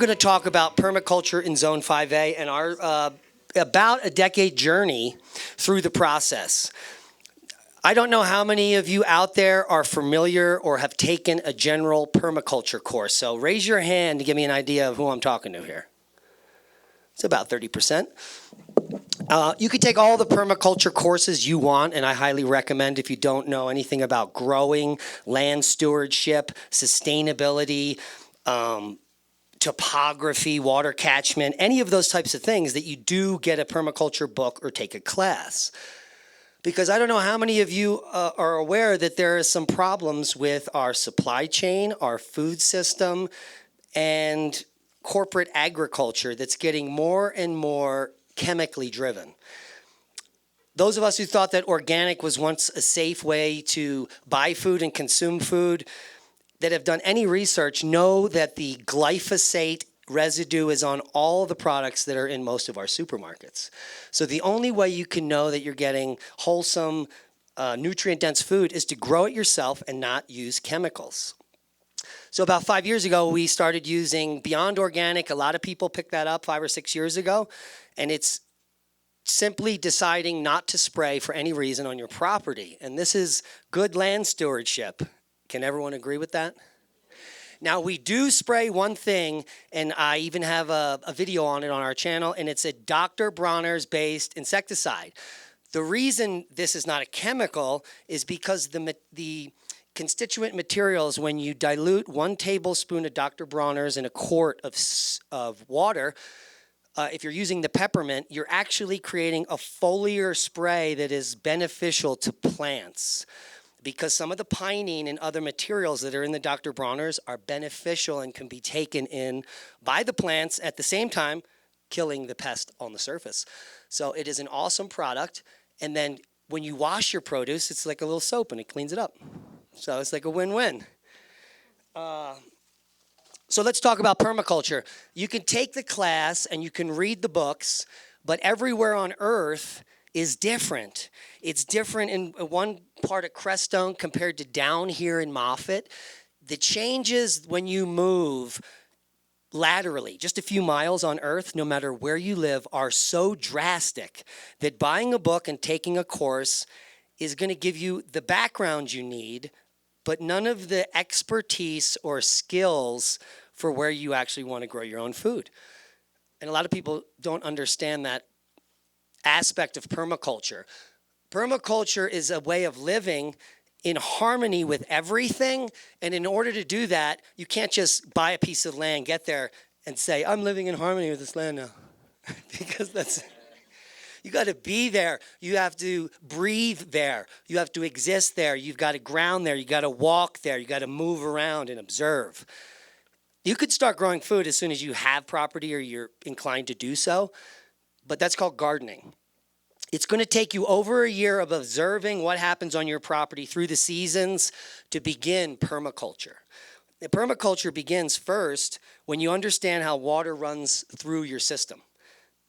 going to talk about permaculture in Zone 5a and our about a decade journey through the process. I don't know how many of you out there are familiar or have taken a general permaculture course. So raise your hand to give me an idea of who I'm talking to here. It's about 30%. You could take all the permaculture courses you want, and I highly recommend if you don't know anything about growing, land stewardship, sustainability, topography, water catchment, any of those types of things, that you do get a permaculture book or take a class. Because I don't know how many of you are aware that there are some problems with our supply chain, our food system, and corporate agriculture that's getting more and more chemically driven. Those of us who thought that organic was once a safe way to buy food and consume food, that have done any research, know that the glyphosate residue is on all the products that are in most of our supermarkets. So the only way you can know that you're getting wholesome, nutrient-dense food is to grow it yourself and not use chemicals. So about 5 years ago, we started using Beyond Organic. A lot of people picked that up 5 or 6 years ago, and it's simply deciding not to spray for any reason on your property. And this is good land stewardship. Can everyone agree with that? Now, we do spray one thing, and I even have a video on it on our channel, and it's a Dr. Bronner's-based insecticide. The reason this is not a chemical is because the constituent materials, when you dilute 1 tablespoon of Dr. Bronner's in a quart of water, if you're using the peppermint, you're actually creating a foliar spray that is beneficial to plants, because some of the pinene and other materials that are in the Dr. Bronner's are beneficial and can be taken in by the plants at the same time killing the pest on the surface. So it is an awesome product. And then when you wash your produce, it's like a little soap and it cleans it up. So it's like a win-win. So let's talk about permaculture. You can take the class and you can read the books, but everywhere on Earth is different. It's different in one part of Crestone compared to down here in Moffett. The changes when you move laterally, just a few miles on Earth, no matter where you live, are so drastic that buying a book and taking a course is going to give you the background you need, but none of the expertise or skills for where you actually want to grow your own food. And a lot of people don't understand that aspect of permaculture. Permaculture is a way of living in harmony with everything, and in order to do that, you can't just buy a piece of land, get there, and say, I'm living in harmony with this land now. Because that's, you got to be there. You have to breathe there. You have to exist there. You've got to ground there. You got to walk there. You got to move around and observe. You could start growing food as soon as you have property or you're inclined to do so, but that's called gardening. It's going to take you over a year of observing what happens on your property through the seasons to begin permaculture. The permaculture begins first when you understand how water runs through your system.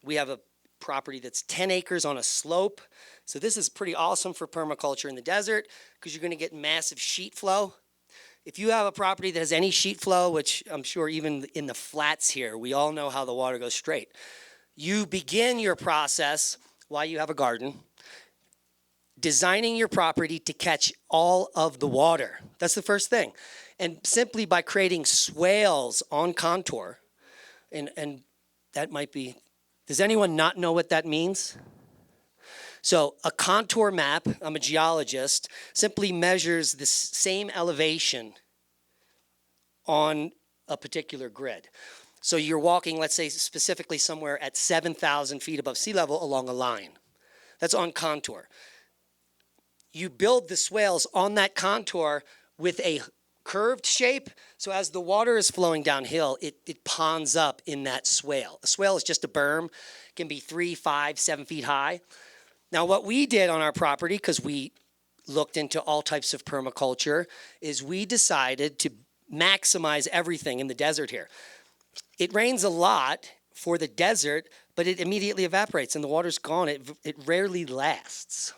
We have a property that's 10 acres on a slope. So this is pretty awesome for permaculture in the desert because you're going to get massive sheet flow. If you have a property that has any sheet flow, which I'm sure even in the flats here, we all know how the water goes straight. You begin your process while you have a garden, designing your property to catch all of the water. That's the first thing. And simply by creating swales on contour, and that might be, does anyone not know what that means? So a contour map, I'm a geologist, simply measures the same elevation on a particular grid. So you're walking, let's say specifically somewhere at 7,000 feet above sea level along a line. That's on contour. You build the swales on that contour with a curved shape. So as the water is flowing downhill, it ponds up in that swale. A swale is just a berm, can be 3, 5, 7 feet high. Now what we did on our property, because we looked into all types of permaculture, is we decided to maximize everything in the desert here. It rains a lot for the desert, but it immediately evaporates and the water's gone. It rarely lasts.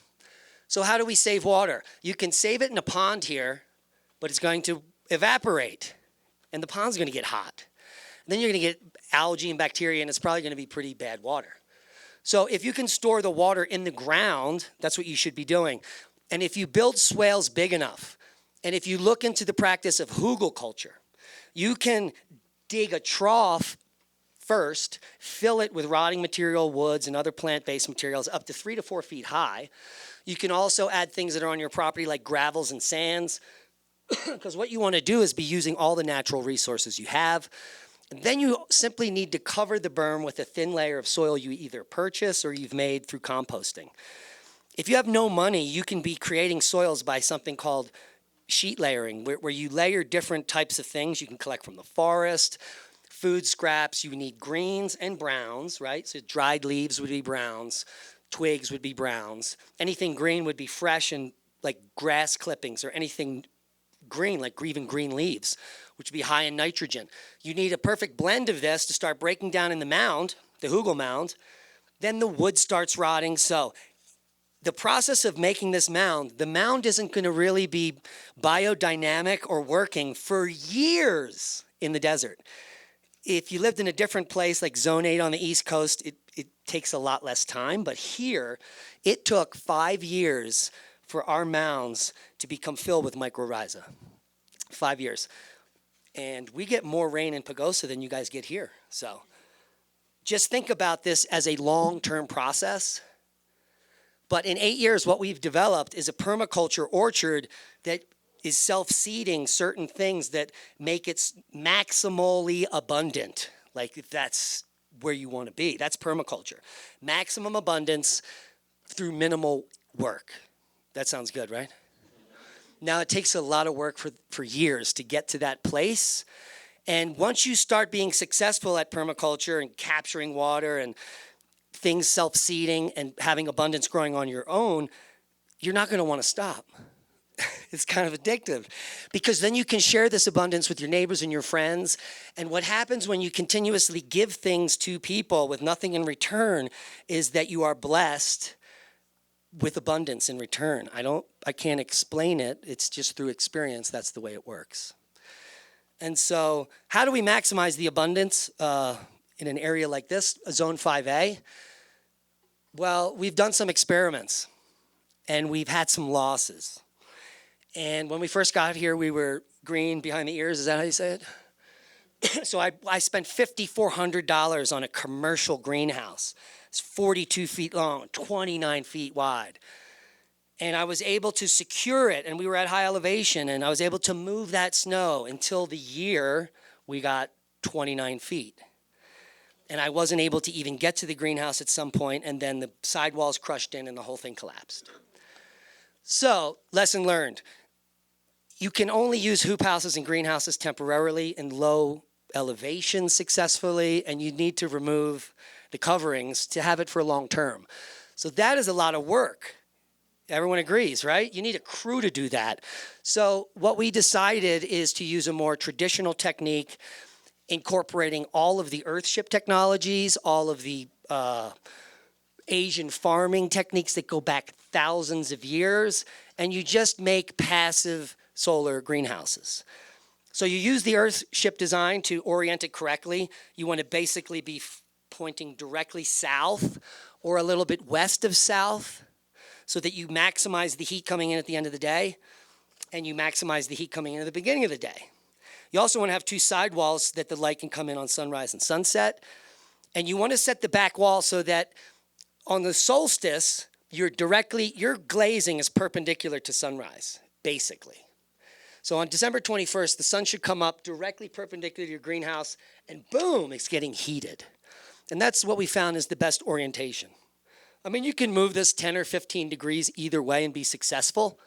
So how do we save water? You can save it in a pond here, but it's going to evaporate and the pond's going to get hot. then you're going to get algae and bacteria, and it's probably going to be pretty bad water. So if you can store the water in the ground, that's what you should be doing. And if you build swales big enough, and if you look into the practice of hugelkultur, you can dig a trough first, fill it with rotting material, woods, and other plant-based materials up to 3 to 4 feet high. You can also add things that are on your property like gravels and sands, because what you want to do is be using all the natural resources you have. And then you simply need to cover the berm with a thin layer of soil you either purchase or you've made through composting. If you have no money, you can be creating soils by something called sheet layering, where you layer different types of things you can collect from the forest, food scraps. You need greens and browns, right? So dried leaves would be browns, twigs would be browns. Anything green would be fresh, and like grass clippings or anything green, like even green leaves, which would be high in nitrogen. You need a perfect blend of this to start breaking down in the mound, the hugel mound. Then the wood starts rotting. So the process of making this mound, the mound isn't going to really be biodynamic or working for years in the desert. If you lived in a different place like Zone 8 on the East Coast, it takes a lot less time. But here, it took 5 years for our mounds to become filled with mycorrhiza. 5 years. And we get more rain in Pagosa than you guys get here. So just think about this as a long-term process. But in 8 years, what we've developed is a permaculture orchard that is self-seeding certain things that make it maximally abundant. Like if that's where you want to be, that's permaculture. Maximum abundance through minimal work. That sounds good, right? Now, it takes a lot of work for years to get to that place. And once you start being successful at permaculture and capturing water and things self-seeding and having abundance growing on your own, you're not going to want to stop. It's kind of addictive because then you can share this abundance with your neighbors and your friends. And what happens when you continuously give things to people with nothing in return is that you are blessed with abundance in return. I can't explain it. It's just through experience. That's the way it works. And so how do we maximize the abundance in an area like this, Zone 5a? Well, we've done some experiments and we've had some losses. And when we first got here, we were green behind the ears. Is that how you say it? So I spent $5,400 on a commercial greenhouse. It's 42 feet long, 29 feet wide. And I was able to secure it, and we were at high elevation, and I was able to move that snow until the year we got 29 feet. And I wasn't able to even get to the greenhouse at some point, and then the sidewalls crushed in and the whole thing collapsed. So, lesson learned. You can only use hoop houses and greenhouses temporarily in low elevation successfully, and you need to remove the coverings to have it for long term. So that is a lot of work. Everyone agrees, right? You need a crew to do that. So what we decided is to use a more traditional technique, incorporating all of the earthship technologies, all of the Asian farming techniques that go back thousands of years, and you just make passive solar greenhouses. So you use the earthship design to orient it correctly. You want to basically be pointing directly south or a little bit west of south so that you maximize the heat coming in at the end of the day and you maximize the heat coming in at the beginning of the day. You also want to have two sidewalls so that the light can come in on sunrise and sunset. And you want to set the back wall so that on the solstice, your glazing is perpendicular to sunrise, basically. So on December 21st, the sun should come up directly perpendicular to your greenhouse, and boom, it's getting heated. And that's what we found is the best orientation. I mean, you can move this 10 or 15 degrees either way and be successful,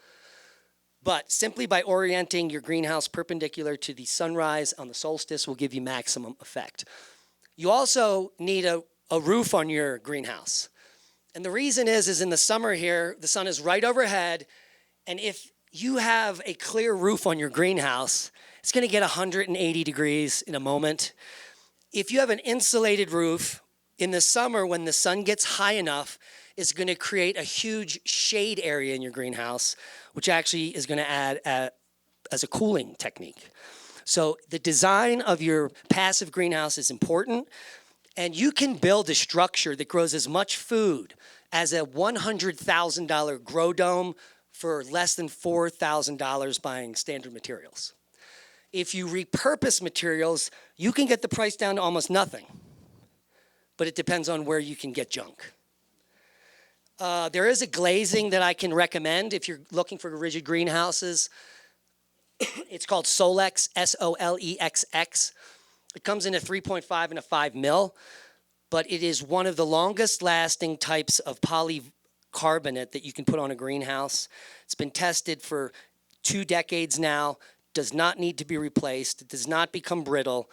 but simply by orienting your greenhouse perpendicular to the sunrise on the solstice will give you maximum effect. You also need a roof on your greenhouse. And the reason is in the summer here, the sun is right overhead, and if you have a clear roof on your greenhouse, it's going to get 180 degrees in a moment. If you have an insulated roof, in the summer when the sun gets high enough, it's going to create a huge shade area in your greenhouse, which actually is going to add as a cooling technique. So the design of your passive greenhouse is important, and you can build a structure that grows as much food as a $100,000 grow dome for less than $4,000 buying standard materials. If you repurpose materials, you can get the price down to almost nothing, but it depends on where you can get junk. There is a glazing that I can recommend if you're looking for rigid greenhouses. It's called Solex, S-O-L-E-X-X. It comes in a 3.5 and a 5 mil, but it is one of the longest lasting types of polycarbonate that you can put on a greenhouse. It's been tested for 2 decades now, does not need to be replaced, it does not become brittle.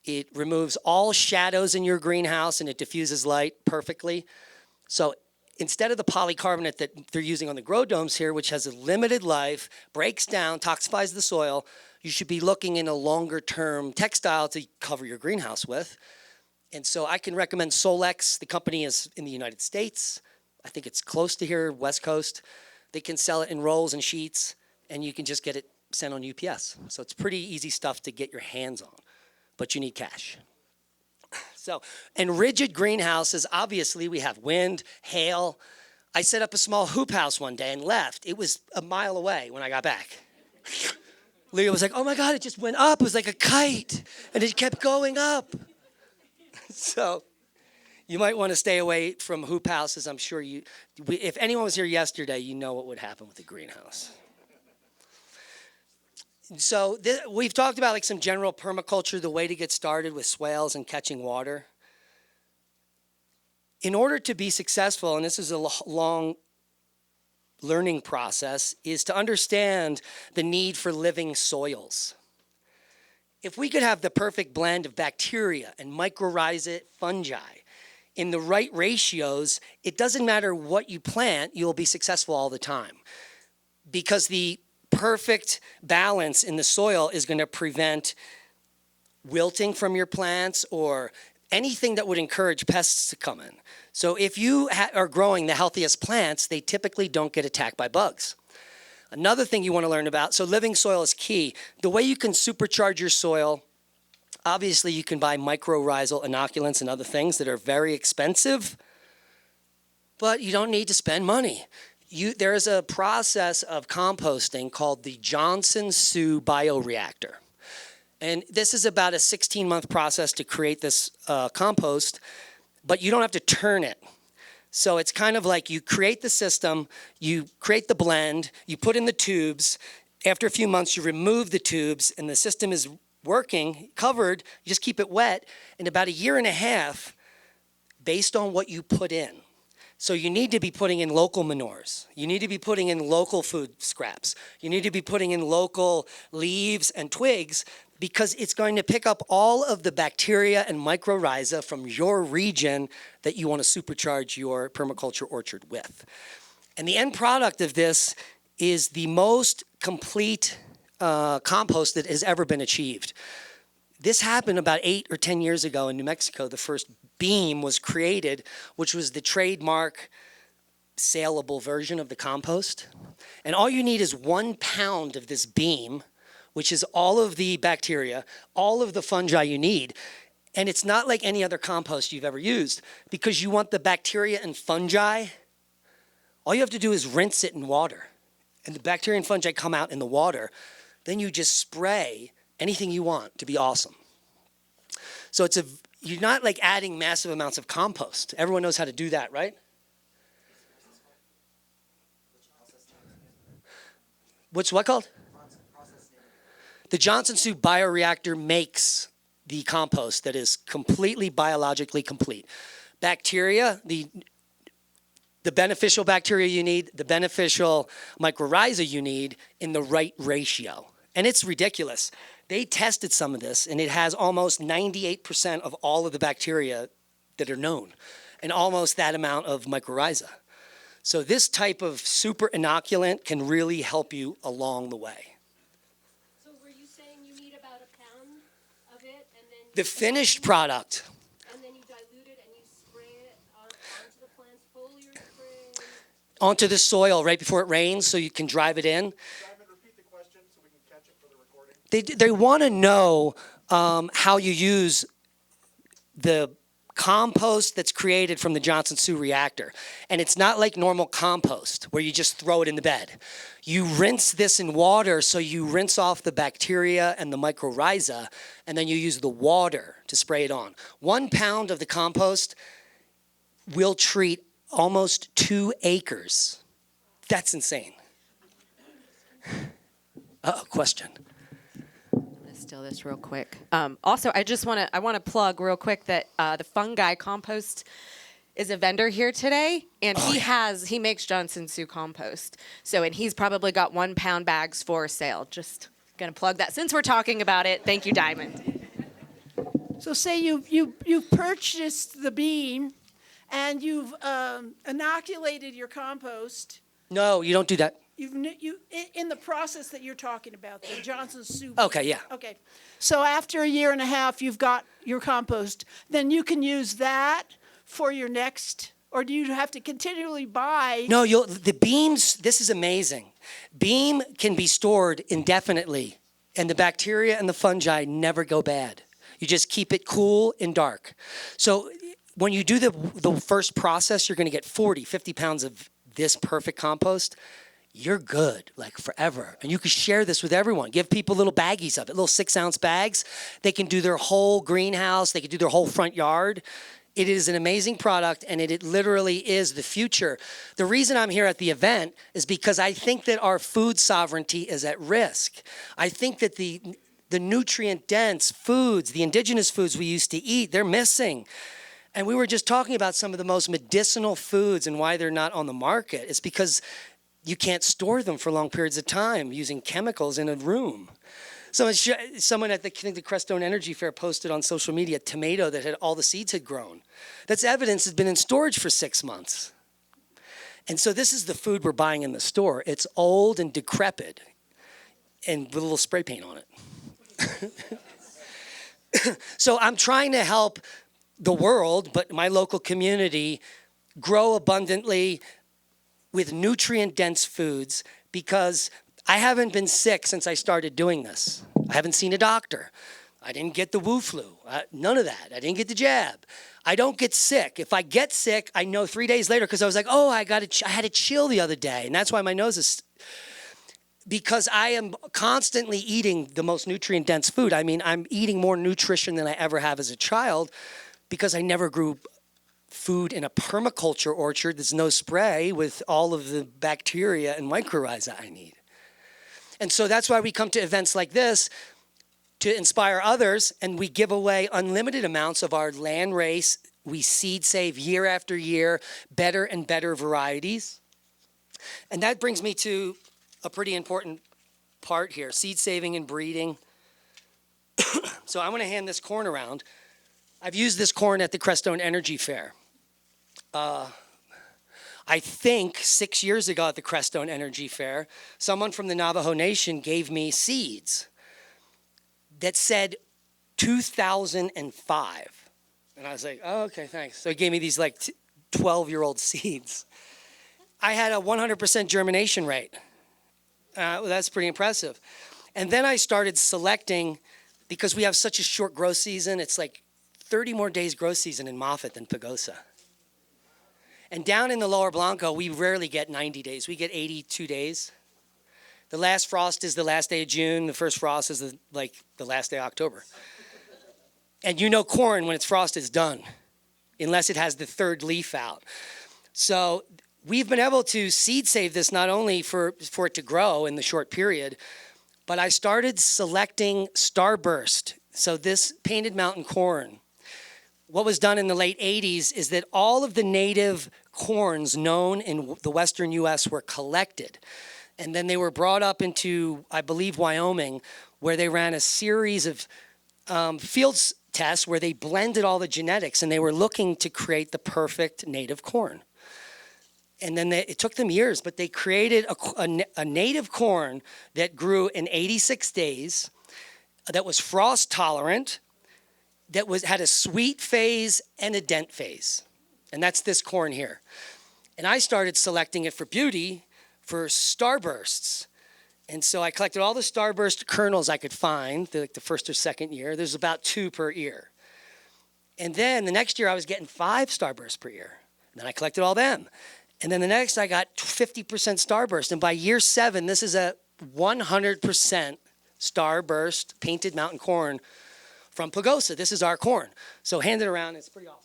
It removes all shadows in your greenhouse and it diffuses light perfectly. So instead of the polycarbonate that they're using on the grow domes here, which has a limited life, breaks down, toxifies the soil, you should be looking in a longer term textile to cover your greenhouse with. And so I can recommend Solex. The company is in the United States. I think it's close to here, West Coast. They can sell it in rolls and sheets, and you can just get it sent on UPS. So it's pretty easy stuff to get your hands on, but you need cash. So, and rigid greenhouses, obviously we have wind, hail. I set up a small hoop house one day and left. It was a mile away when I got back. Leah was like, oh my God, it just went up. It was like a kite, and it kept going up. So you might want to stay away from hoop houses. I'm sure if anyone was here yesterday, you know what would happen with the greenhouse. So we've talked about like some general permaculture, the way to get started with swales and catching water. In order to be successful, and this is a long learning process, is to understand the need for living soils. If we could have the perfect blend of bacteria and mycorrhiza fungi in the right ratios, it doesn't matter what you plant, you'll be successful all the time. Because the perfect balance in the soil is going to prevent wilting from your plants or anything that would encourage pests to come in. So if you are growing the healthiest plants, they typically don't get attacked by bugs. Another thing you want to learn about, so living soil is key. The way you can supercharge your soil, obviously you can buy mycorrhizal inoculants and other things that are very expensive, but you don't need to spend money. There is a process of composting called the Johnson-Su bioreactor. And this is about a 16-month process to create this compost, but you don't have to turn it. So it's kind of like you create the system, you create the blend, you put in the tubes. After a few months, you remove the tubes, and the system is working, covered. You just keep it wet. In about a year and a half, based on what you put in. So you need to be putting in local manures. You need to be putting in local food scraps. You need to be putting in local leaves and twigs, because it's going to pick up all of the bacteria and mycorrhiza from your region that you want to supercharge your permaculture orchard with. And the end product of this is the most complete compost that has ever been achieved. This happened about 8 or 10 years ago in New Mexico. The first beam was created, which was the trademark saleable version of the compost. And all you need is 1 pound of this beam, which is all of the bacteria, all of the fungi you need. And it's not like any other compost you've ever used, because you want the bacteria and fungi. All you have to do is rinse it in water, and the bacteria and fungi come out in the water. Then you just spray anything you want to be awesome. So you're not like adding massive amounts of compost. Everyone knows how to do that, right? What's what called? The Johnson-Su bioreactor makes the compost that is completely biologically complete. Bacteria, the beneficial bacteria you need, the beneficial mycorrhiza you need in the right ratio. And it's ridiculous. They tested some of this, and it has almost 98% of all of the bacteria that are known, and almost that amount of mycorrhiza. So this type of super inoculant can really help you along the way. So were you saying you need about a pound of it, and then the finished product? And then you dilute it and you spray it onto the plant's foliar spray? Onto the soil right before it rains, so you can drive it in. Simon, repeat the question so we can catch it for the recording? They want to know how you use the compost that's created from the Johnson-Su reactor. And it's not like normal compost where you just throw it in the bed. You rinse this in water, so you rinse off the bacteria and the mycorrhiza, and then you use the water to spray it on. 1 pound of the compost will treat almost 2 acres. That's insane. Question. Steal this real quick. Also, I want to plug real quick that the fungi compost is a vendor here today, and he makes Johnson-Su compost. So, and he's probably got 1 pound bags for sale. Just gonna plug that since we're talking about it. Thank you, Diamond. So say you've purchased the bean, and you've inoculated your compost. No, you don't do that. In the process that you're talking about, the Johnson-Su. Okay, yeah. Okay. So after a year and a half, you've got your compost. Then you can use that for your next, or do you have to continually buy? No, the beams, this is amazing. Beam can be stored indefinitely, and the bacteria and the fungi never go bad. You just keep it cool and dark. So when you do the first process, you're going to get 40, 50 pounds of this perfect compost. You're good, like forever. And you can share this with everyone. Give people little baggies of it, little 6-ounce bags. They can do their whole greenhouse. They can do their whole front yard. It is an amazing product, and it literally is the future. The reason I'm here at the event is because I think that our food sovereignty is at risk. I think that the nutrient-dense foods, the indigenous foods we used to eat, they're missing. And we were just talking about some of the most medicinal foods and why they're not on the market. It's because you can't store them for long periods of time using chemicals in a room. So someone at the Crestone Energy Fair posted on social media a tomato that had all the seeds had grown. That's evidence it's been in storage for 6 months. And so this is the food we're buying in the store. It's old and decrepit and with a little spray paint on it. So I'm trying to help the world, but my local community, grow abundantly with nutrient-dense foods, because I haven't been sick since I started doing this. I haven't seen a doctor. I didn't get the Wu flu. None of that. I didn't get the jab. I don't get sick. If I get sick, I know 3 days later, because I was like, oh, I had a chill the other day, and that's why my nose is... Because I am constantly eating the most nutrient-dense food. I mean, I'm eating more nutrition than I ever have as a child, because I never grew food in a permaculture orchard. There's no spray with all of the bacteria and mycorrhiza I need. And so that's why we come to events like this to inspire others, and we give away unlimited amounts of our land race. We seed save year after year, better and better varieties. And that brings me to a pretty important part here, seed saving and breeding. So I'm gonna hand this corn around. I've used this corn at the Crestone Energy Fair. I think 6 years ago at the Crestone Energy Fair, someone from the Navajo Nation gave me seeds that said 2005. And I was like, oh, okay, thanks. So he gave me these like 12-year-old seeds. I had a 100% germination rate. Well, that's pretty impressive. And then I started selecting, because we have such a short growth season. It's like 30 more days growth season in Moffat than Pagosa. And down in the Lower Blanco, we rarely get 90 days. We get 82 days. The last frost is the last day of June. The first frost is the last day of October. And you know corn, when it's frost, is done, unless it has the third leaf out. So we've been able to seed save this not only for it to grow in the short period, but I started selecting Starburst. So this Painted Mountain corn. What was done in the late 80s is that all of the native corns known in the western U.S. were collected. And then they were brought up into, I believe, Wyoming, where they ran a series of field tests where they blended all the genetics, and they were looking to create the perfect native corn. And then it took them years, but they created a native corn that grew in 86 days, that was frost tolerant, that had a sweet phase and a dent phase. And that's this corn here. And I started selecting it for beauty, for starbursts. And so I collected all the starburst kernels I could find, the first or second year. There's about 2 per ear. And then the next year I was getting 5 starbursts per ear. And then I collected all them. And then the next I got 50% starburst. And by year 7, this is a 100% starburst painted mountain corn from Pagosa. This is our corn. So hand it around. It's pretty awesome.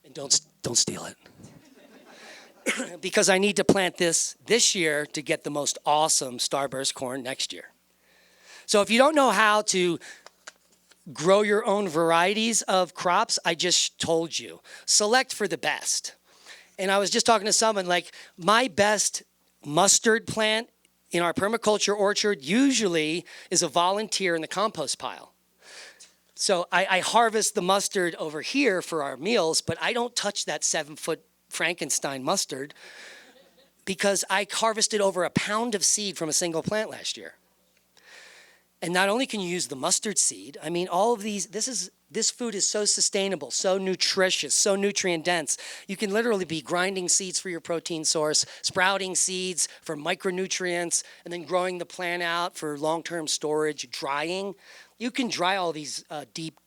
And don't steal it. Because I need to plant this year to get the most awesome starburst corn next year. So if you don't know how to grow your own varieties of crops, I just told you. Select for the best. And I was just talking to someone, like, my best mustard plant in our permaculture orchard usually is a volunteer in the compost pile. So I harvest the mustard over here for our meals, but I don't touch that 7-foot Frankenstein mustard because I harvested over 1 pound of seed from a single plant last year. And not only can you use the mustard seed, I mean, all of these, this food is so sustainable, so nutritious, so nutrient dense. You can literally be grinding seeds for your protein source, sprouting seeds for micronutrients, and then growing the plant out for long-term storage, drying. You can dry all these deep,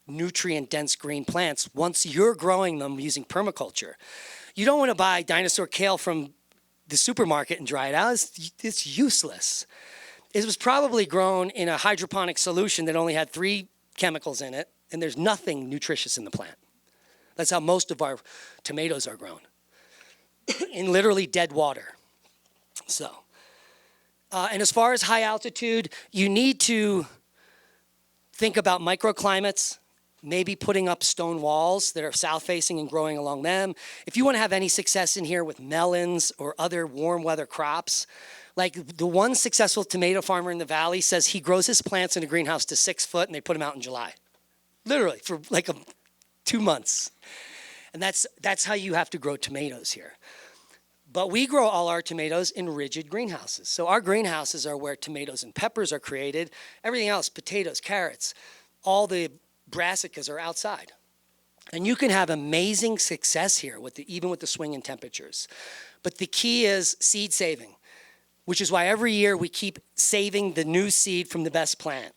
nutrient-dense green plants once you're growing them using permaculture. You don't want to buy dinosaur kale from the supermarket and dry it out. It's useless. It was probably grown in a hydroponic solution that only had 3 chemicals in it, and there's nothing nutritious in the plant. That's how most of our tomatoes are grown, in literally dead water. So, and as far as high altitude, you need to think about microclimates, maybe putting up stone walls that are south-facing and growing along them. If you want to have any success in here with melons or other warm weather crops, like the one successful tomato farmer in the valley says he grows his plants in a greenhouse to 6 foot and they put them out in July. Literally, for like 2 months. And that's how you have to grow tomatoes here. But we grow all our tomatoes in rigid greenhouses. So our greenhouses are where tomatoes and peppers are created. Everything else, potatoes, carrots, all the brassicas are outside. And you can have amazing success here, even with the swing in temperatures. But the key is seed saving, which is why every year we keep saving the new seed from the best plant.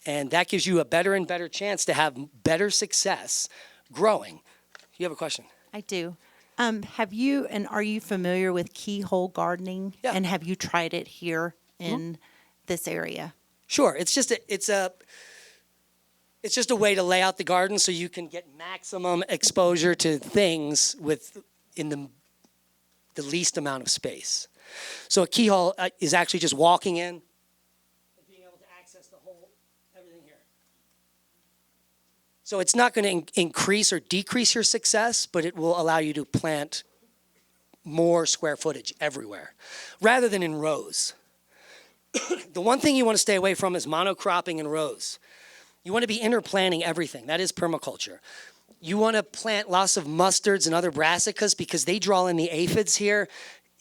And that gives you a better and better chance to have better success growing. You have a question? I do. Have you, and are you familiar with keyhole gardening? Yeah. And have you tried it here in this area? Sure. It's just a way to lay out the garden so you can get maximum exposure to things in the least amount of space. So a keyhole is actually just walking in and being able to access everything here. So it's not going to increase or decrease your success, but it will allow you to plant more square footage everywhere, rather than in rows. The one thing you want to stay away from is monocropping in rows. You want to be interplanting everything. That is permaculture. You want to plant lots of mustards and other brassicas because they draw in the aphids here.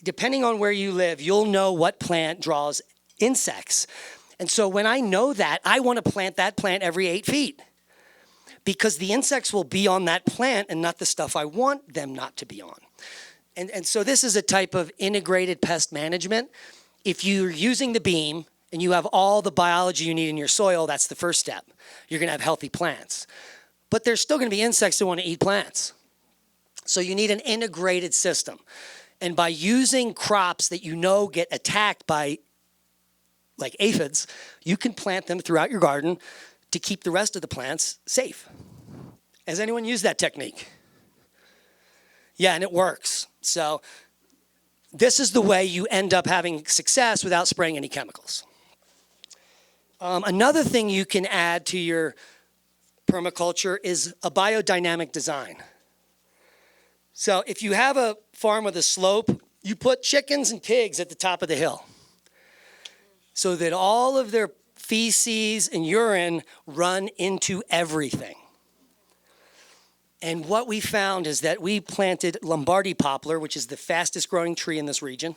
Depending on where you live, you'll know what plant draws insects. And so when I know that, I want to plant that plant every 8 feet because the insects will be on that plant and not the stuff I want them not to be on. And so this is a type of integrated pest management. If you're using the beam and you have all the biology you need in your soil, that's the first step. You're going to have healthy plants. But there's still going to be insects that want to eat plants. So you need an integrated system. And by using crops that you know get attacked by like aphids, you can plant them throughout your garden to keep the rest of the plants safe. Has anyone used that technique? Yeah, and it works. So this is the way you end up having success without spraying any chemicals. Another thing you can add to your permaculture is a biodynamic design. So if you have a farm with a slope, you put chickens and pigs at the top of the hill so that all of their feces and urine run into everything. And what we found is that we planted Lombardy poplar, which is the fastest growing tree in this region.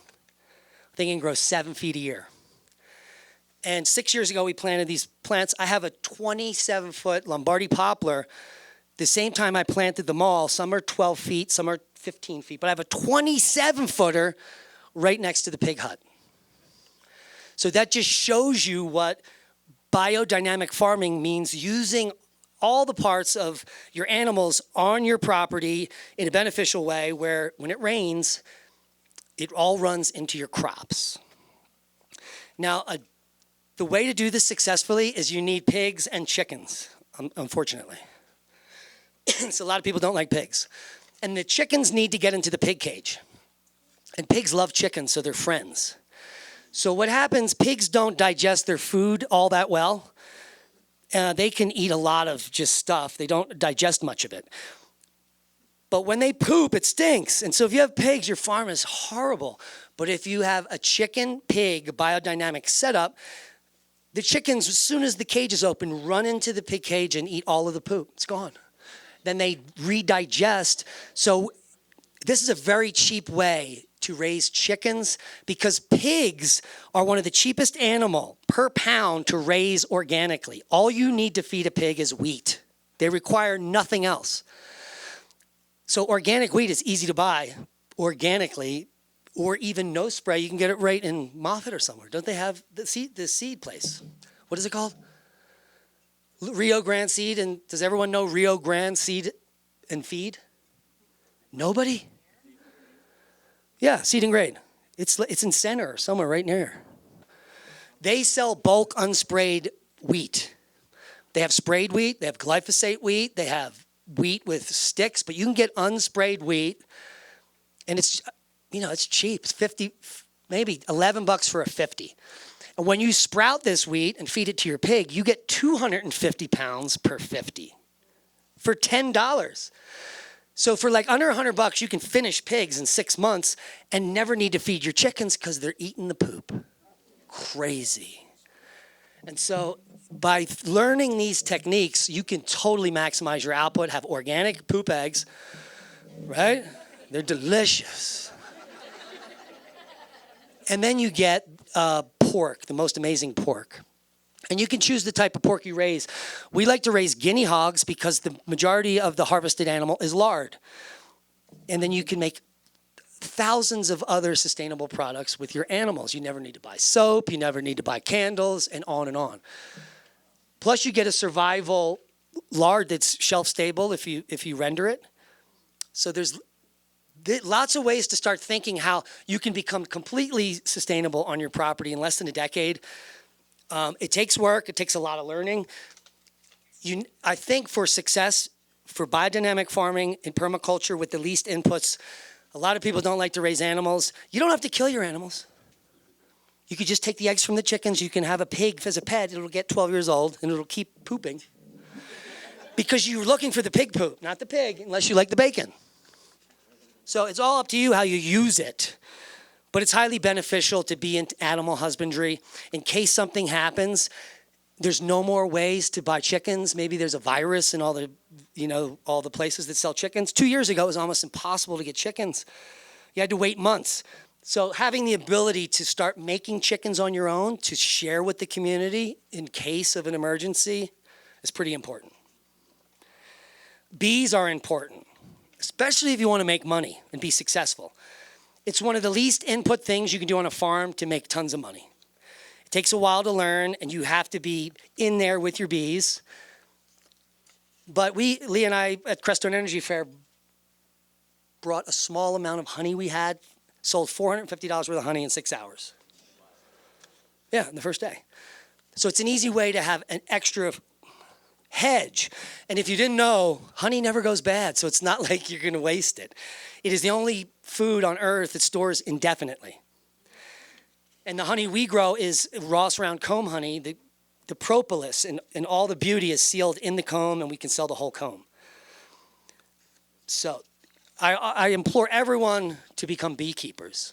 I think it can grow 7 feet a year. And 6 years ago, we planted these plants. I have a 27-foot Lombardy poplar. The same time I planted them all, some are 12 feet, some are 15 feet, but I have a 27-footer right next to the pig hut. So that just shows you what biodynamic farming means, using all the parts of your animals on your property in a beneficial way, where when it rains, it all runs into your crops. Now, the way to do this successfully is you need pigs and chickens, unfortunately. So a lot of people don't like pigs. And the chickens need to get into the pig cage. And pigs love chickens, so they're friends. So what happens, pigs don't digest their food all that well. They can eat a lot of just stuff. They don't digest much of it. But when they poop, it stinks. And so if you have pigs, your farm is horrible. But if you have a chicken, pig, biodynamic setup, the chickens, as soon as the cage is open, run into the pig cage and eat all of the poop. It's gone. Then they redigest. So this is a very cheap way to raise chickens, because pigs are one of the cheapest animal per pound to raise organically. All you need to feed a pig is wheat. They require nothing else. So organic wheat is easy to buy organically, or even no spray. You can get it right in Moffett or somewhere. Don't they have the seed place? What is it called? Rio Grande Seed. And does everyone know Rio Grande Seed and Feed? Nobody? Yeah, Seed and Grade. It's in Center or somewhere right near. They sell bulk unsprayed wheat. They have sprayed wheat. They have glyphosate wheat. They have wheat with sticks, but you can get unsprayed wheat, and it's cheap. It's 50, maybe $11 for a 50. And when you sprout this wheat and feed it to your pig, you get 250 pounds per 50 for $10. So for like under $100, you can finish pigs in 6 months and never need to feed your chickens because they're eating the poop. Crazy. And so by learning these techniques, you can totally maximize your output, have organic poop eggs, right? They're delicious. And then you get pork, the most amazing pork. And you can choose the type of pork you raise. We like to raise guinea hogs because the majority of the harvested animal is lard. And then you can make thousands of other sustainable products with your animals. You never need to buy soap, you never need to buy candles, and on and on. Plus you get a survival lard that's shelf stable if you render it. So there's lots of ways to start thinking how you can become completely sustainable on your property in less than a decade. It takes work. It takes a lot of learning. I think for success, for biodynamic farming and permaculture with the least inputs, a lot of people don't like to raise animals. You don't have to kill your animals. You could just take the eggs from the chickens. You can have a pig as a pet. It'll get 12 years old, and it'll keep pooping. Because you're looking for the pig poop, not the pig, unless you like the bacon. So it's all up to you how you use it. But it's highly beneficial to be in animal husbandry. In case something happens, there's no more ways to buy chickens. Maybe there's a virus in all the places that sell chickens. 2 years ago, it was almost impossible to get chickens. You had to wait months. So having the ability to start making chickens on your own, to share with the community in case of an emergency, is pretty important. Bees are important, especially if you want to make money and be successful. It's one of the least input things you can do on a farm to make tons of money. It takes a while to learn, and you have to be in there with your bees. But Leah and I, at Crestone Energy Fair, brought a small amount of honey we had, sold $450 worth of honey in 6 hours. Yeah, the first day. So it's an easy way to have an extra hedge. And if you didn't know, honey never goes bad, so it's not like you're going to waste it. It is the only food on earth that stores indefinitely. And the honey we grow is Ross round comb honey. The propolis and all the beauty is sealed in the comb, and we can sell the whole comb. So I implore everyone to become beekeepers.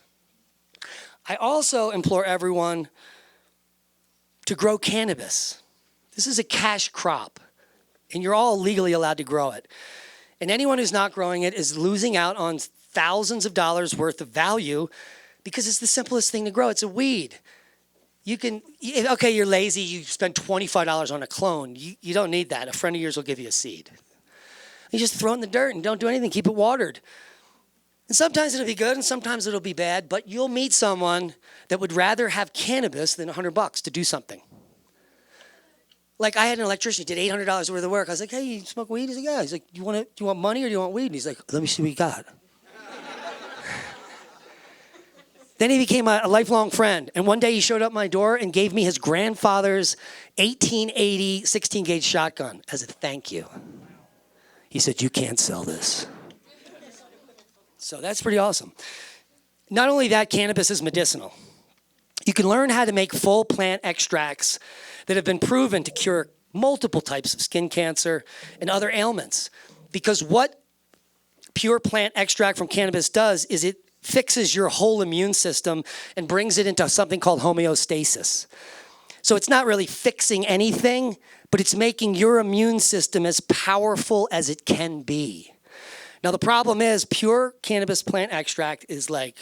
I also implore everyone to grow cannabis. This is a cash crop, and you're all legally allowed to grow it. And anyone who's not growing it is losing out on thousands of dollars worth of value because it's the simplest thing to grow. It's a weed. You're lazy, you spend $25 on a clone. You don't need that. A friend of yours will give you a seed. You just throw it in the dirt and don't do anything. Keep it watered. And sometimes it'll be good and sometimes it'll be bad, but you'll meet someone that would rather have cannabis than $100 to do something. Like I had an electrician, he did $800 worth of work. I was like, hey, you smoke weed? He's like, yeah. He's like, do you want money or do you want weed? And he's like, let me see what you got. Then he became a lifelong friend. And one day he showed up at my door and gave me his grandfather's 1880 16-gauge shotgun as a thank you. He said, you can't sell this. So that's pretty awesome. Not only that, cannabis is medicinal. You can learn how to make full plant extracts that have been proven to cure multiple types of skin cancer and other ailments. Because what pure plant extract from cannabis does is it fixes your whole immune system and brings it into something called homeostasis. So it's not really fixing anything, but it's making your immune system as powerful as it can be. Now, the problem is pure cannabis plant extract is like,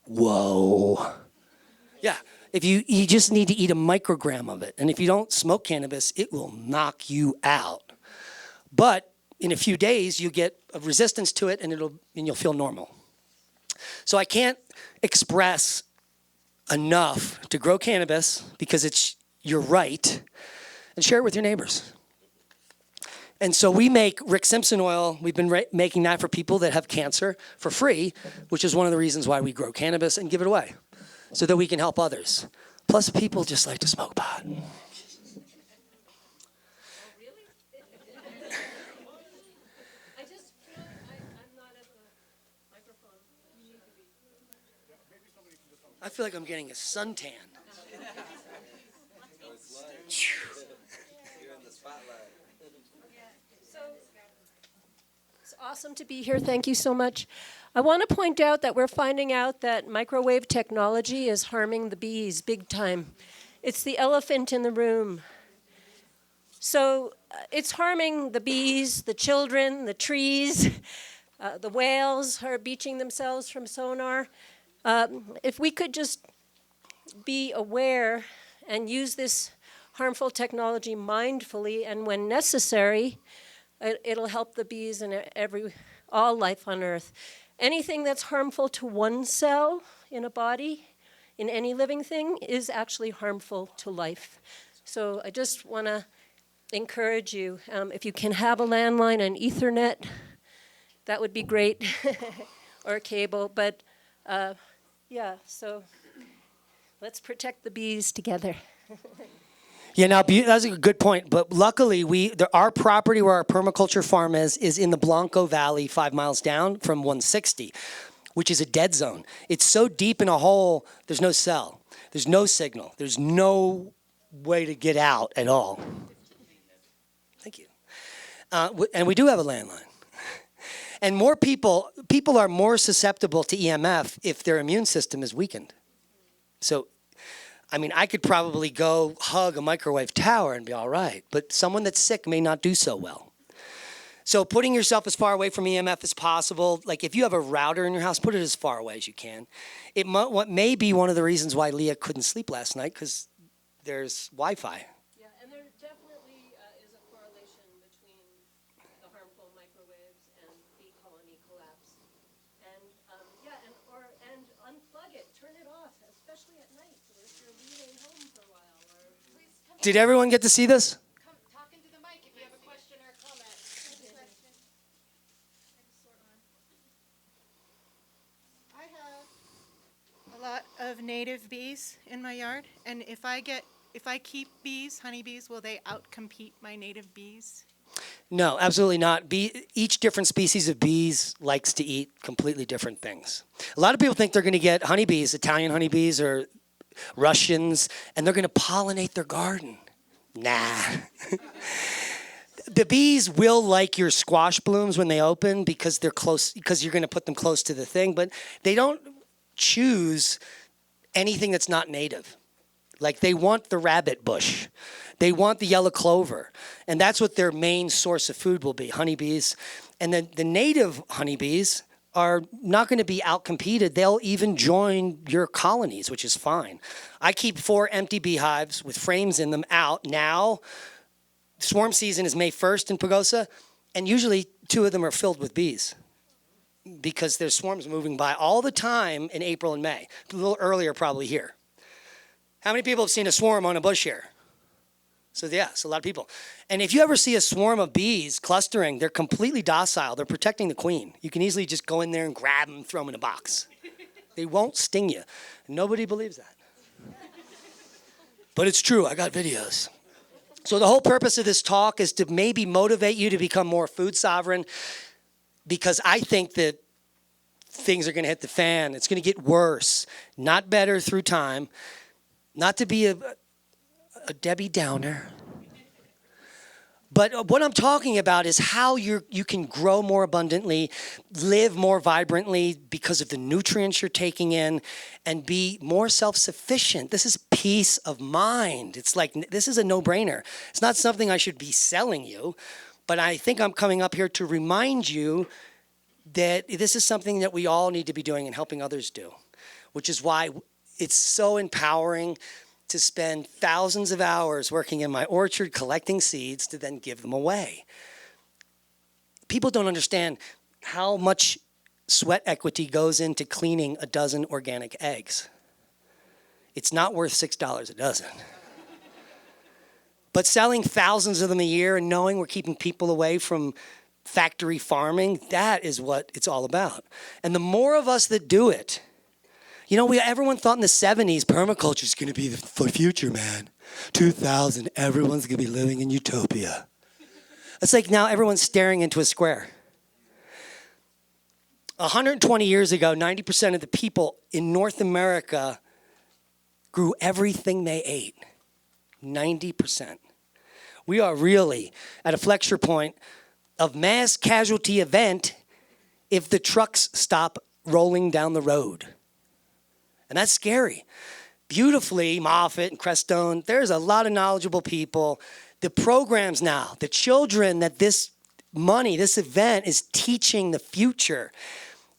whoa. Yeah, if you just need to eat a microgram of it. And if you don't smoke cannabis, it will knock you out. But in a few days, you get a resistance to it and you'll feel normal. So I can't express enough to grow cannabis because it's your right, and share it with your neighbors. And so we make Rick Simpson oil. We've been making that for people that have cancer for free, which is one of the reasons why we grow cannabis and give it away, so that we can help others. Plus, people just like to smoke pot. I feel like I'm getting a suntan. It's awesome to be here. Thank you so much. I want to point out that we're finding out that microwave technology is harming the bees big time. It's the elephant in the room. So it's harming the bees, the children, the trees. The whales are beaching themselves from sonar. If we could just be aware and use this harmful technology mindfully, and when necessary, it'll help the bees and all life on Earth. Anything that's harmful to one cell in a body, in any living thing, is actually harmful to life. So I just want to encourage you, if you can have a landline and Ethernet, that would be great, or a cable, but yeah, so let's protect the bees together. Yeah, now that's a good point. But luckily, our property where our permaculture farm is in the Blanco Valley, 5 miles down from 160, which is a dead zone. It's so deep in a hole, there's no cell. There's no signal. There's no way to get out at all. Thank you. And we do have a landline. And more people are more susceptible to EMF if their immune system is weakened. So, I mean, I could probably go hug a microwave tower and be all right, but someone that's sick may not do so well. So putting yourself as far away from EMF as possible, like if you have a router in your house, put it as far away as you can. What may be one of the reasons why Leah couldn't sleep last night, because there's Wi-Fi. Yeah, and there definitely is a correlation between the harmful microwaves and bee colony collapse. And and unplug it, turn it off, especially at night, or if you're leaving home for a while. Or please come Did everyone get to see this? talk into the mic if you have a question or a comment. I have a lot of native bees in my yard, and if I keep bees, honeybees, will they outcompete my native bees? No, absolutely not. Each different species of bees likes to eat completely different things. A lot of people think they're going to get honeybees, Italian honeybees or Russians, and they're going to pollinate their garden. Nah. The bees will like your squash blooms when they open because they're close, because you're going to put them close to the thing, but they don't choose anything that's not native. Like they want the rabbit bush. They want the yellow clover. And that's what their main source of food will be, honeybees. And then the native honeybees are not going to be outcompeted. They'll even join your colonies, which is fine. I keep 4 empty beehives with frames in them out now. Swarm season is May 1st in Pagosa, and usually 2 of them are filled with bees. because there's swarms moving by all the time in April and May. A little earlier probably here. How many people have seen a swarm on a bush here? So yes, a lot of people. And if you ever see a swarm of bees clustering, they're completely docile. They're protecting the queen. You can easily just go in there and grab them, throw them in a box. They won't sting you. Nobody believes that. But it's true, I got videos. So the whole purpose of this talk is to maybe motivate you to become more food sovereign, because I think that things are gonna hit the fan. It's gonna get worse, not better through time. Not to be a Debbie Downer. But what I'm talking about is how you can grow more abundantly, live more vibrantly because of the nutrients you're taking in, and be more self-sufficient. This is peace of mind. It's like, this is a no-brainer. It's not something I should be selling you, but I think I'm coming up here to remind you that this is something that we all need to be doing and helping others do, which is why it's so empowering to spend thousands of hours working in my orchard collecting seeds to then give them away. People don't understand how much sweat equity goes into cleaning a dozen organic eggs. It's not worth $6 a dozen. But selling thousands of them a year and knowing we're keeping people away from factory farming, that is what it's all about. And the more of us that do it, you know, everyone thought in the 70s, permaculture is going to be the future, man. 2000, everyone's going to be living in utopia. It's like now everyone's staring into a square. 120 years ago, 90% of the people in North America grew everything they ate. 90%. We are really at a flexure point of mass casualty event if the trucks stop rolling down the road. And that's scary. Beautifully, Moffat and Crestone, there's a lot of knowledgeable people. The programs now, the children that this money, this event is teaching the future,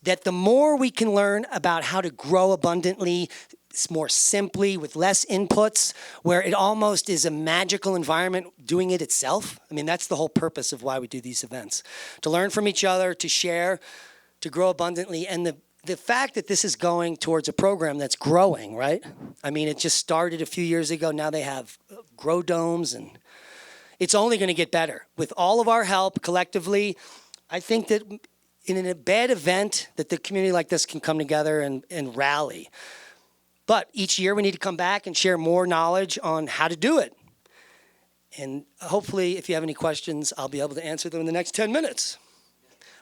that the more we can learn about how to grow abundantly, more simply, with less inputs, where it almost is a magical environment doing it itself. I mean, that's the whole purpose of why we do these events. To learn from each other, to share, to grow abundantly, and the fact that this is going towards a program that's growing, right? I mean, it just started a few years ago. Now they have grow domes, and it's only going to get better. With all of our help collectively, I think that in a bad event that the community like this can come together and rally. But each year we need to come back and share more knowledge on how to do it. And hopefully, if you have any questions, I'll be able to answer them in the next 10 minutes.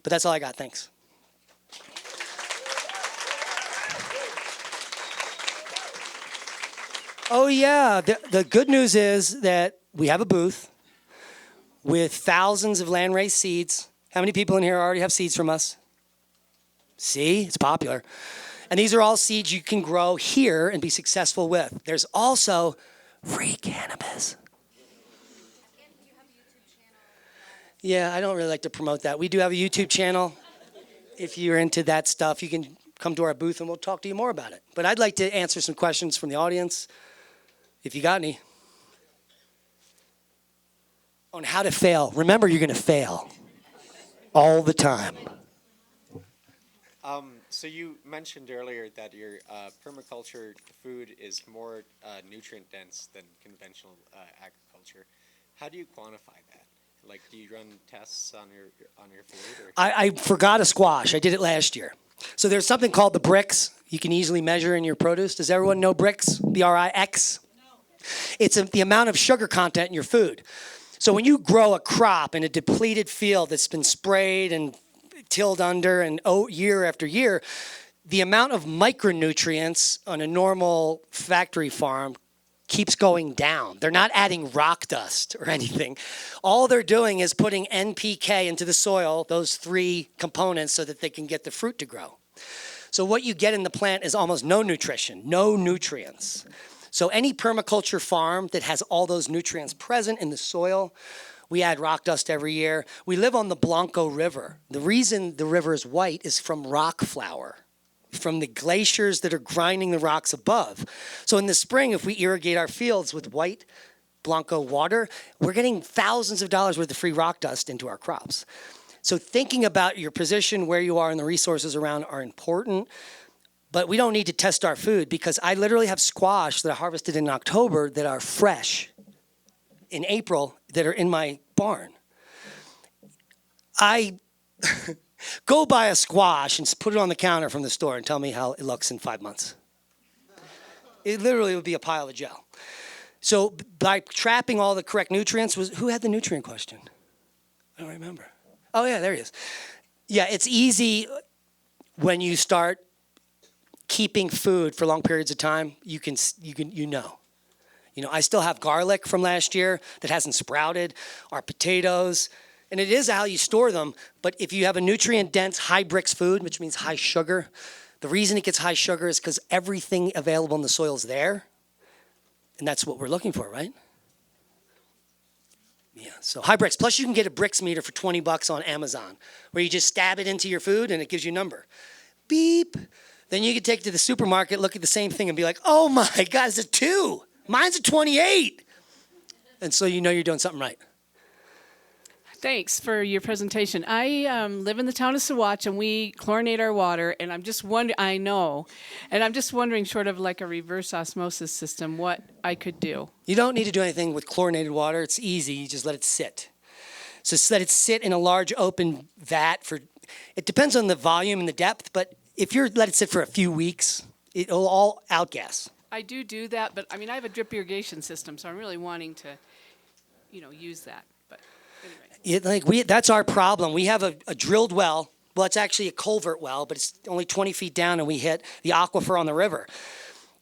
But that's all I got. Thanks. Oh, yeah. The good news is that we have a booth with thousands of land-raised seeds. How many people in here already have seeds from us? See? It's popular. And these are all seeds you can grow here and be successful with. There's also free cannabis. Yeah, I don't really like to promote that. We do have a YouTube channel. If you're into that stuff, you can come to our booth and we'll talk to you more about it. But I'd like to answer some questions from the audience, if you got any. On how to fail. Remember, you're going to fail all the time. So you mentioned earlier that your permaculture food is more nutrient dense than conventional agriculture. How do you quantify that? Like, do you run tests on your food? Or? I forgot a squash. I did it last year. So there's something called the bricks you can easily measure in your produce. Does everyone know bricks? B-R-I-X? No. It's the amount of sugar content in your food. So when you grow a crop in a depleted field that's been sprayed and tilled under and year after year, the amount of micronutrients on a normal factory farm keeps going down. They're not adding rock dust or anything. All they're doing is putting NPK into the soil, those three components, so that they can get the fruit to grow. So what you get in the plant is almost no nutrition, no nutrients. So any permaculture farm that has all those nutrients present in the soil, we add rock dust every year. We live on the Blanco River. The reason the river is white is from rock flour, from the glaciers that are grinding the rocks above. So in the spring, if we irrigate our fields with white Blanco water, we're getting thousands of dollars worth of free rock dust into our crops. So thinking about your position, where you are, and the resources around are important. But we don't need to test our food because I literally have squash that I harvested in October that are fresh in April that are in my barn. I go buy a squash and put it on the counter from the store and tell me how it looks in 5 months. It literally would be a pile of gel. So by trapping all the correct nutrients, who had the nutrient question? I don't remember. Oh yeah, there he is. Yeah, it's easy when you start keeping food for long periods of time. You know. You know, I still have garlic from last year that hasn't sprouted, our potatoes, and it is how you store them. But if you have a nutrient-dense, high-brix food, which means high sugar, the reason it gets high sugar is because everything available in the soil is there, and that's what we're looking for, right? Yeah, so high bricks. Plus, you can get a bricks meter for $20 on Amazon, where you just stab it into your food and it gives you a number. Beep. Then you can take it to the supermarket, look at the same thing, and be like, "Oh my God, it's a 2. Mine's a 28." And so you know you're doing something right. Thanks for your presentation. I live in the town of Saguache, and we chlorinate our water, and I'm just wondering, I know, and I'm just wondering, sort of like a reverse osmosis system, what I could do. You don't need to do anything with chlorinated water. It's easy. You just let it sit. So just let it sit in a large open vat for, it depends on the volume and the depth, but if you let it sit for a few weeks, it'll all outgas. I do that, but I mean, I have a drip irrigation system, so I'm really wanting to, use that. But anyway. That's our problem. We have a drilled well. Well, it's actually a culvert well, but it's only 20 feet down, and we hit the aquifer on the river.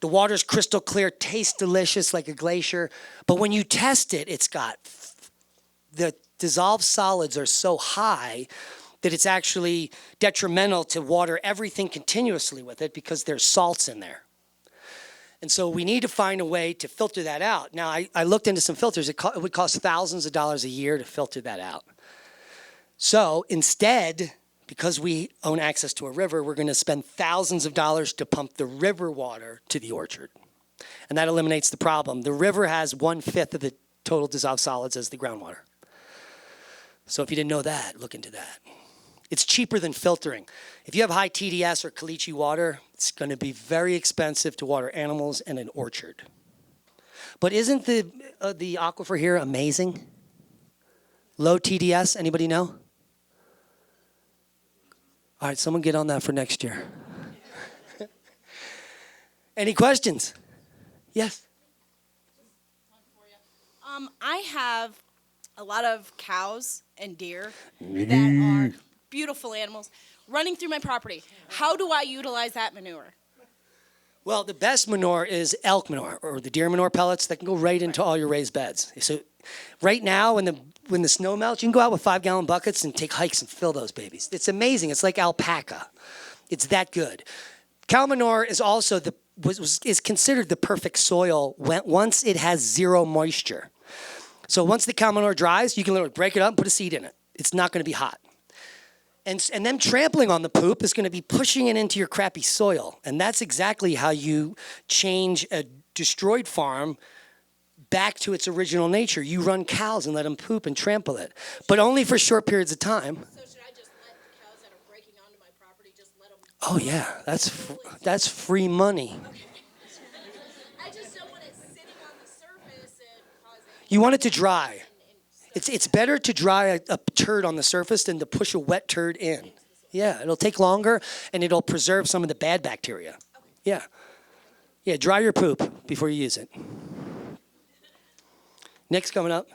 The water's crystal clear, tastes delicious like a glacier. But when you test it, it's got, the dissolved solids are so high that it's actually detrimental to water everything continuously with it because there's salts in there. And so we need to find a way to filter that out. Now, I looked into some filters. It would cost thousands of dollars a year to filter that out. So instead, because we own access to a river, we're going to spend thousands of dollars to pump the river water to the orchard. And that eliminates the problem. The river has 1/5 of the total dissolved solids as the groundwater. So if you didn't know that, look into that. It's cheaper than filtering. If you have high TDS or caliche water, it's going to be very expensive to water animals and an orchard. But isn't the aquifer here amazing? Low TDS, anybody know? All right, someone get on that for next year. Any questions? Yes? I have a lot of cows and deer that are beautiful animals running through my property. How do I utilize that manure? Well, the best manure is elk manure or the deer manure pellets that can go right into all your raised beds. So right now when the snow melts, you can go out with 5-gallon buckets and take hikes and fill those babies. It's amazing. It's like alpaca. It's that good. Cow manure is also is considered the perfect soil once it has zero moisture. So once the cow manure dries, you can literally break it up and put a seed in it. It's not going to be hot. And them trampling on the poop is going to be pushing it into your crappy soil. And that's exactly how you change a destroyed farm back to its original nature. You run cows and let them poop and trample it, but only for short periods of time. So should I just let the cows that are breaking onto my property, just let them? Oh yeah, that's free money. Okay. I just don't want it sitting on the surface and causing. You want it to dry. It's better to dry a turd on the surface than to push a wet turd in. Yeah, it'll take longer and it'll preserve some of the bad bacteria. Yeah. Yeah, dry your poop before you use it. Nick's coming up.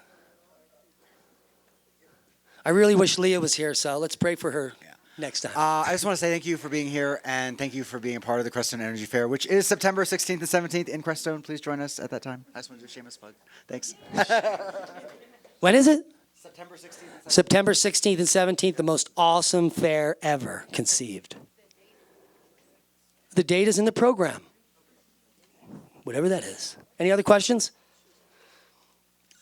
I really wish Leah was here, so let's pray for her next time. I just want to say thank you for being here, and thank you for being a part of the Crestone Energy Fair, which is September 16th and 17th in Crestone. Please join us at that time. I just want to do a shameless plug. Thanks. When is it? September 16th and 17th. September 16th and 17th, the most awesome fair ever conceived. The date is in the program. Whatever that is. Any other questions?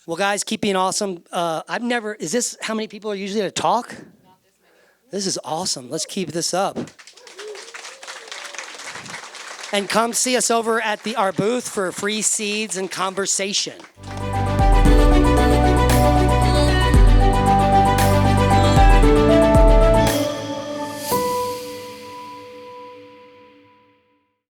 Well, guys, keep being awesome. Is this how many people are usually at a talk? This is awesome. Let's keep this up. And come see us over at our booth for free seeds and conversation.